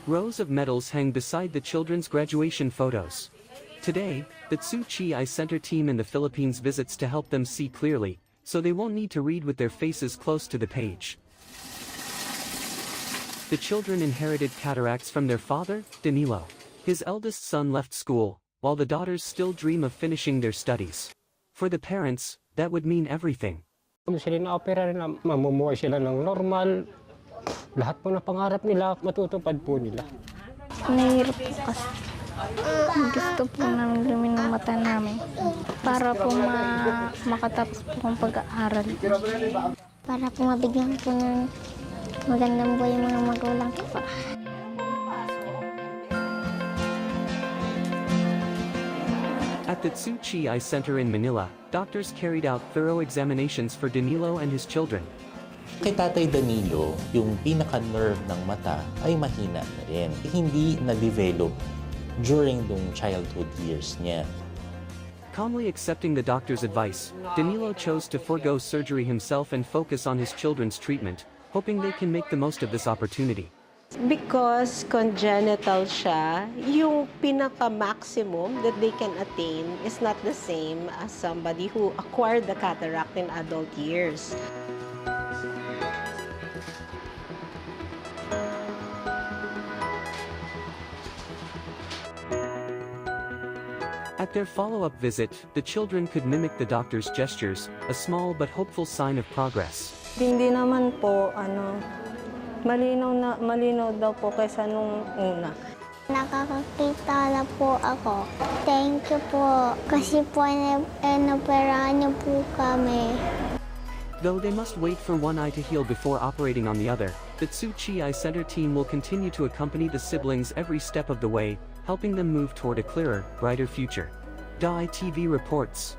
Rows of medals hang beside the children's graduation photos. Today, the Tzu Chi Eye Center team in the Philippines visits to help them see clearly, so they won't need to read with their faces close to the page. The children inherited cataracts from their father, Danilo. His eldest son left school, while the daughters still dream of finishing their studies. For the parents, that would mean everything. Kung sila na-opera rin, mamumuhay sila ng normal, lahat po na pangarap nila, matutupad po nila. Nahihirap po kasi. Gusto po namin lumin ng mata namin para po makatapos po ang pag-aaral. Para po mabigyan po ng magandang buhay yung mga magulang ko pa. At the Tzu Chi Eye Center in Manila, doctors carried out thorough examinations for Danilo and his children. Kay Tatay Danilo, yung pinaka-nerve ng mata ay mahina na rin. Hindi na-develop during yung childhood years niya. Calmly accepting the doctor's advice, Danilo chose to forego surgery himself and focus on his children's treatment, hoping they can make the most of this opportunity. Because congenital siya, yung pinaka-maximum that they can attain is not the same as somebody who acquired the cataract in adult years. At their follow-up visit, the children could mimic the doctor's gestures, a small but hopeful sign of progress. Hindi naman po, malinaw daw po kaysa nung una. Nakakakita na po ako. Thank you po. Kasi po inoperahan niyo po kami. Though they must wait for one eye to heal before operating on the other, the Tzu Chi Eye Center team will continue to accompany the siblings every step of the way, helping them move toward a clearer, brighter future. DAI TV reports.